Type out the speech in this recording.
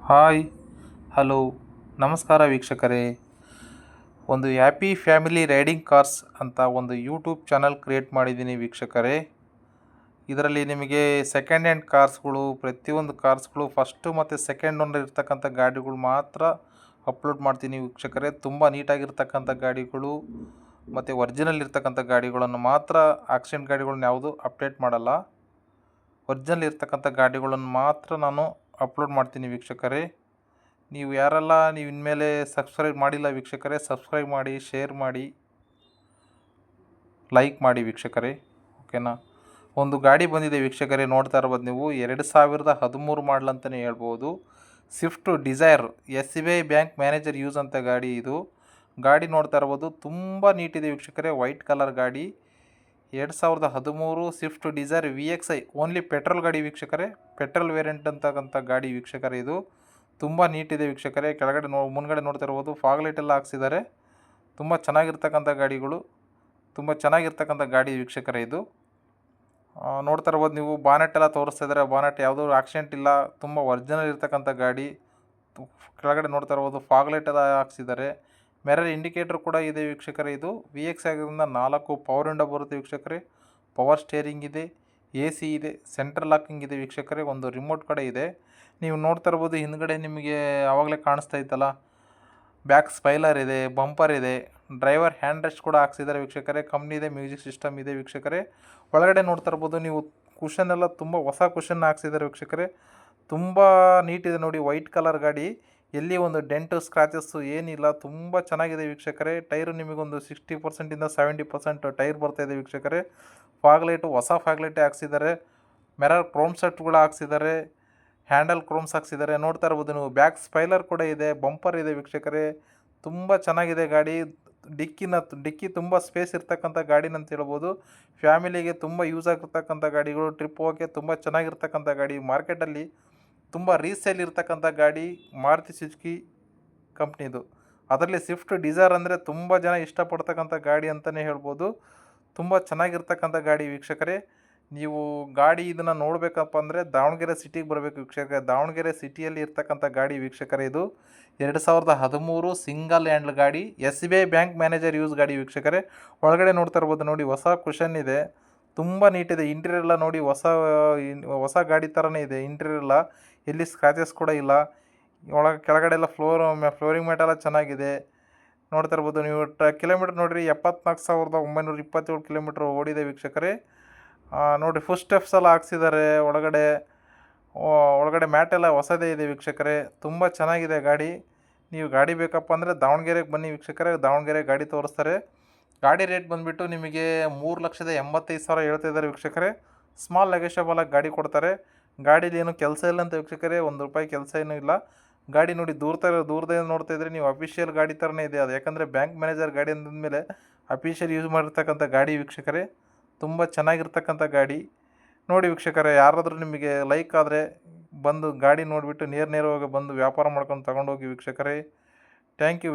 Hi hello ನಮಸ್ಕಾರ ವೀಕ್ಷಕರೇ. ಒಂದು ಹ್ಯಾಪಿ ಫ್ಯಾಮಿಲಿ ರೈಡಿಂಗ್ ಕಾರ್ಸ್ ಅಂತ ಒಂದು ಯೂಟ್ಯೂಬ್ ಚಾನಲ್ ಕ್ರಿಯೇಟ್ ಮಾಡಿದ್ದೀನಿ ವೀಕ್ಷಕರೇ. ಇದರಲ್ಲಿ ನಿಮಗೆ ಸೆಕೆಂಡ್ ಹ್ಯಾಂಡ್ ಕಾರ್ಸ್ಗಳು, ಪ್ರತಿಯೊಂದು ಕಾರ್ಸ್ಗಳು ಫಸ್ಟು ಮತ್ತು ಸೆಕೆಂಡ್ ಓನರ್ ಇರ್ತಕ್ಕಂಥ ಗಾಡಿಗಳು ಮಾತ್ರ ಅಪ್ಲೋಡ್ ಮಾಡ್ತೀನಿ ವೀಕ್ಷಕರೇ. ತುಂಬ ನೀಟಾಗಿರ್ತಕ್ಕಂಥ ಗಾಡಿಗಳು ಮತ್ತು ಒರಿಜಿನಲ್ ಇರ್ತಕ್ಕಂಥ ಗಾಡಿಗಳನ್ನು ಮಾತ್ರ, ಆಕ್ಸಿಡೆಂಟ್ ಗಾಡಿಗಳನ್ನ ಯಾವುದು ಅಪ್ಡೇಟ್ ಮಾಡಲ್ಲ. ಒರಿಜಿನಲ್ ಇರ್ತಕ್ಕಂಥ ಗಾಡಿಗಳನ್ನು ಮಾತ್ರ ನಾನು ಅಪ್ಲೋಡ್ ಮಾಡ್ತೀನಿ ವೀಕ್ಷಕರೇ. ನೀವು ಇನ್ಮೇಲೆ ಸಬ್ಸ್ಕ್ರೈಬ್ ಮಾಡಿಲ್ಲ ವೀಕ್ಷಕರೇ, ಸಬ್ಸ್ಕ್ರೈಬ್ ಮಾಡಿ, ಶೇರ್ ಮಾಡಿ, ಲೈಕ್ ಮಾಡಿ ವೀಕ್ಷಕರೇ, ಓಕೆನಾ. ಒಂದು ಗಾಡಿ ಬಂದಿದೆ ವೀಕ್ಷಕರೇ, ನೋಡ್ತಾ ಇರ್ಬೋದು ನೀವು. 2013 ಮಾಡಲ್ ಅಂತಲೇ ಹೇಳ್ಬೋದು. Swift Dzire SBI bank manager use ಅಂತ ಗಾಡಿ ಇದು. ಗಾಡಿ ನೋಡ್ತಾ ಇರ್ಬೋದು, ತುಂಬ ನೀಟಿದೆ ವೀಕ್ಷಕರೇ. ವೈಟ್ ಕಲರ್ ಗಾಡಿ, 2013 Swift Dzire VXI only petrol ಗಾಡಿ ವೀಕ್ಷಕರೇ. ಪೆಟ್ರೋಲ್ ವೇರಿಯಂಟ್ ಅಂತಕ್ಕಂಥ ಗಾಡಿ ವೀಕ್ಷಕರೇ ಇದು. ತುಂಬ ನೀಟಿದೆ ವೀಕ್ಷಕರೇ. ಕೆಳಗಡೆ ಮುಂದ್ಗಡೆ ನೋಡ್ತಾ ಇರ್ಬೋದು, ಫಾಗ್ ಲೈಟ್ ಎಲ್ಲ ಹಾಕ್ಸಿದ್ದಾರೆ. ತುಂಬ ಚೆನ್ನಾಗಿರ್ತಕ್ಕಂಥ ಗಾಡಿಗಳು, ತುಂಬ ಚೆನ್ನಾಗಿರ್ತಕ್ಕಂಥ ಗಾಡಿ ವೀಕ್ಷಕರೇ ಇದು. ನೋಡ್ತಾ ಇರ್ಬೋದು ನೀವು, ಬಾನೆಟ್ ಎಲ್ಲ ತೋರಿಸ್ತಾ ಇದ್ದಾರೆ. ಬಾನೆಟ್ ಯಾವುದೂ ಆಕ್ಸಿಡೆಂಟ್ ಇಲ್ಲ, ತುಂಬ ಒರಿಜಿನಲ್ ಇರ್ತಕ್ಕಂಥ ಗಾಡಿ. ಕೆಳಗಡೆ ನೋಡ್ತಾ ಇರ್ಬೋದು, ಫಾಗ್ ಲೈಟ್ ಎಲ್ಲ ಹಾಕ್ಸಿದ್ದಾರೆ. ಮಿರರ್ ಇಂಡಿಕೇಟರ್ ಕೂಡ ಇದೆ ವೀಕ್ಷಕರೇ ಇದು. VXI ಆಗಿರೋದ್ರಿಂದ 4 ಪವರ್ ವಿಂಡೋ ಬರುತ್ತೆ ವೀಕ್ಷಕರೇ. ಪವರ್ ಸ್ಟೇರಿಂಗ್ ಇದೆ, AC ಇದೆ, ಸೆಂಟ್ರಲ್ ಲಾಕಿಂಗ್ ಇದೆ ವೀಕ್ಷಕರೇ. ಒಂದು ರಿಮೋಟ್ ಕಡೆ ಇದೆ. ನೀವು ನೋಡ್ತಾ ಇರ್ಬೋದು, ಹಿಂದ್ಗಡೆ ನಿಮಗೆ ಆವಾಗಲೇ ಕಾಣಿಸ್ತಾ ಇತ್ತಲ್ಲ, ಬ್ಯಾಕ್ ಸ್ಪೈಲರ್ ಇದೆ, ಬಂಪರ್ ಇದೆ, ಡ್ರೈವರ್ ಹ್ಯಾಂಡ್ ರೆಸ್ಟ್ ಕೂಡ ಹಾಕ್ಸಿದ್ದಾರೆ ವೀಕ್ಷಕರೇ. ಕಂಪ್ನಿ ಇದೆ, ಮ್ಯೂಸಿಕ್ ಸಿಸ್ಟಮ್ ಇದೆ ವೀಕ್ಷಕರೇ. ಒಳಗಡೆ ನೋಡ್ತಾ ಇರ್ಬೋದು ನೀವು, ಕುಷನ್ ಎಲ್ಲ ತುಂಬ ಹೊಸ ಕುಷನ್ ಹಾಕ್ಸಿದ್ದಾರೆ ವೀಕ್ಷಕರೇ. ತುಂಬ ನೀಟಿದೆ ನೋಡಿ. ವೈಟ್ ಕಲರ್ ಗಾಡಿ, ಎಲ್ಲಿ ಒಂದು ಡೆಂಟು ಸ್ಕ್ರಾಚಸ್ಸು ಏನಿಲ್ಲ. ತುಂಬ ಚೆನ್ನಾಗಿದೆ ವೀಕ್ಷಕರೇ. ಟೈರು ನಿಮಗೊಂದು 60% 70% ಟೈರ್ ಬರ್ತಾಯಿದೆ ವೀಕ್ಷಕರೇ. ಫಾಗ್ ಲೈಟು ಹೊಸ ಫಾಗ್ ಲೈಟೇ ಹಾಕ್ಸಿದ್ದಾರೆ. ಮಿರರ್ ಕ್ರೋಮ್ ಸೆಟ್ಗಳು ಹಾಕ್ಸಿದ್ದಾರೆ, ಹ್ಯಾಂಡಲ್ ಕ್ರೋಮ್ಸ್ ಹಾಕ್ಸಿದ್ದಾರೆ. ನೋಡ್ತಾ ಇರ್ಬೋದು ನೀವು, ಬ್ಯಾಕ್ ಸ್ಪೈಲರ್ ಕೂಡ ಇದೆ, ಬಂಪರ್ ಇದೆ ವೀಕ್ಷಕರೇ. ತುಂಬ ಚೆನ್ನಾಗಿದೆ ಗಾಡಿ. ಡಿಕ್ಕಿ ತುಂಬ ಸ್ಪೇಸ್ ಇರ್ತಕ್ಕಂಥ ಗಾಡಿನಂತ ಹೇಳ್ಬೋದು. ಫ್ಯಾಮಿಲಿಗೆ ತುಂಬ ಯೂಸ್ ಆಗಿರ್ತಕ್ಕಂಥ ಗಾಡಿಗಳು, ಟ್ರಿಪ್ ಹೋಗೋಕ್ಕೆ ತುಂಬ ಚೆನ್ನಾಗಿರ್ತಕ್ಕಂಥ ಗಾಡಿ. ಮಾರ್ಕೆಟಲ್ಲಿ ತುಂಬ ರೀಸೇಲ್ ಇರ್ತಕ್ಕಂಥ ಗಾಡಿ ಮಾರುತಿ ಸುಜುಕಿ ಕಂಪ್ನಿದು. ಅದರಲ್ಲಿ ಸ್ವಿಫ್ಟ್ ಡಿಸೈರ್ ಅಂದರೆ ತುಂಬ ಜನ ಇಷ್ಟಪಡ್ತಕ್ಕಂಥ ಗಾಡಿ ಅಂತಲೇ ಹೇಳ್ಬೋದು. ತುಂಬ ಚೆನ್ನಾಗಿರ್ತಕ್ಕಂಥ ಗಾಡಿ ವೀಕ್ಷಕರೇ. ನೀವು ಗಾಡಿ ಇದನ್ನು ನೋಡಬೇಕಪ್ಪ ಅಂದರೆ ದಾವಣಗೆರೆ ಸಿಟಿಗೆ ಬರಬೇಕು ವೀಕ್ಷಕರೇ. ದಾವಣಗೆರೆ ಸಿಟಿಯಲ್ಲಿ ಇರ್ತಕ್ಕಂಥ ಗಾಡಿ ವೀಕ್ಷಕರೇ ಇದು. 2013 ಸಿಂಗಲ್ ಹ್ಯಾಂಡ್ಲ್ ಗಾಡಿ, SBI ಬ್ಯಾಂಕ್ ಮ್ಯಾನೇಜರ್ ಯೂಸ್ ಗಾಡಿ ವೀಕ್ಷಕರೇ. ಒಳಗಡೆ ನೋಡ್ತಾ ಇರ್ಬೋದು ನೋಡಿ, ಹೊಸ ಕುಷನ್ ಇದೆ, ತುಂಬ ನೀಟಿದೆ. ಇಂಟೀರಿಯರ್ ಎಲ್ಲ ನೋಡಿ, ಹೊಸ ಗಾಡಿ ಥರನೇ ಇದೆ. ಇಂಟೀರಿಯರ್ ಎಲ್ಲ ಎಲ್ಲಿ ಸ್ಕ್ರಾಚಸ್ ಕೂಡ ಇಲ್ಲ. ಕೆಳಗಡೆ ಎಲ್ಲ ಫ್ಲೋರಿಂಗ್ ಮ್ಯಾಟ್ ಎಲ್ಲ ಚೆನ್ನಾಗಿದೆ. ನೋಡ್ತಾ ಇರ್ಬೋದು ನೀವು. ಕಿಲೋಮೀಟ್ರ್ ನೋಡಿರಿ, 74,927 ಕಿಲೋಮೀಟ್ರ್ ಓಡಿದೆ ವೀಕ್ಷಕರೇ. ನೋಡಿ, ಫುಲ್ ಸ್ಟೆಪ್ಸ್ ಎಲ್ಲ ಹಾಕ್ಸಿದ್ದಾರೆ. ಒಳಗಡೆ ಮ್ಯಾಟ್ ಎಲ್ಲ ಹೊಸದೇ ಇದೆ ವೀಕ್ಷಕರೇ. ತುಂಬ ಚೆನ್ನಾಗಿದೆ ಗಾಡಿ. ನೀವು ಗಾಡಿ ಬೇಕಪ್ಪ ಅಂದರೆ ದಾವಣಗೆರೆಗೆ ಬನ್ನಿ ವೀಕ್ಷಕರೇ. ದಾವಣಗೆರೆ ಗಾಡಿ ತೋರಿಸ್ತಾರೆ. ಗಾಡಿ ರೇಟ್ ಬಂದುಬಿಟ್ಟು ನಿಮಗೆ 3,85,000 ಹೇಳ್ತಾ ಇದ್ದಾರೆ ವೀಕ್ಷಕರೇ. ಸ್ಮಾಲ್ ನೆಗೋಷಿಯಬಲ್ ಆಗಿ ಗಾಡಿ ಕೊಡ್ತಾರೆ. ಗಾಡೀಲಿ ಏನು ಕೆಲಸ ಇಲ್ಲ ಅಂತ ವೀಕ್ಷಕರೇ, ₹1 ಕೆಲಸ ಏನೂ ಇಲ್ಲ. ಗಾಡಿ ನೋಡಿ, ದೂರದಿಂದ ನೋಡ್ತಾ ಇದ್ರೆ ನೀವು ಅಫಿಷಿಯಲ್ ಗಾಡಿ ಥರನೇ ಇದೆ ಅದು. ಯಾಕಂದರೆ ಬ್ಯಾಂಕ್ ಮ್ಯಾನೇಜರ್ ಗಾಡಿ ಅಂದಮೇಲೆ ಅಫಿಷಿಯಲ್ ಯೂಸ್ ಮಾಡಿರ್ತಕ್ಕಂಥ ಗಾಡಿ ವೀಕ್ಷಕರೇ. ತುಂಬ ಚೆನ್ನಾಗಿರ್ತಕ್ಕಂಥ ಗಾಡಿ ನೋಡಿ ವೀಕ್ಷಕರೇ. ಯಾರಾದರೂ ನಿಮಗೆ ಲೈಕ್ ಆದರೆ ಬಂದು ಗಾಡಿ ನೋಡಿಬಿಟ್ಟು ನೇರವಾಗಿ ಬಂದು ವ್ಯಾಪಾರ ಮಾಡ್ಕೊಂಡು ತಗೊಂಡೋಗಿ ವೀಕ್ಷಕರೇ. Thank you.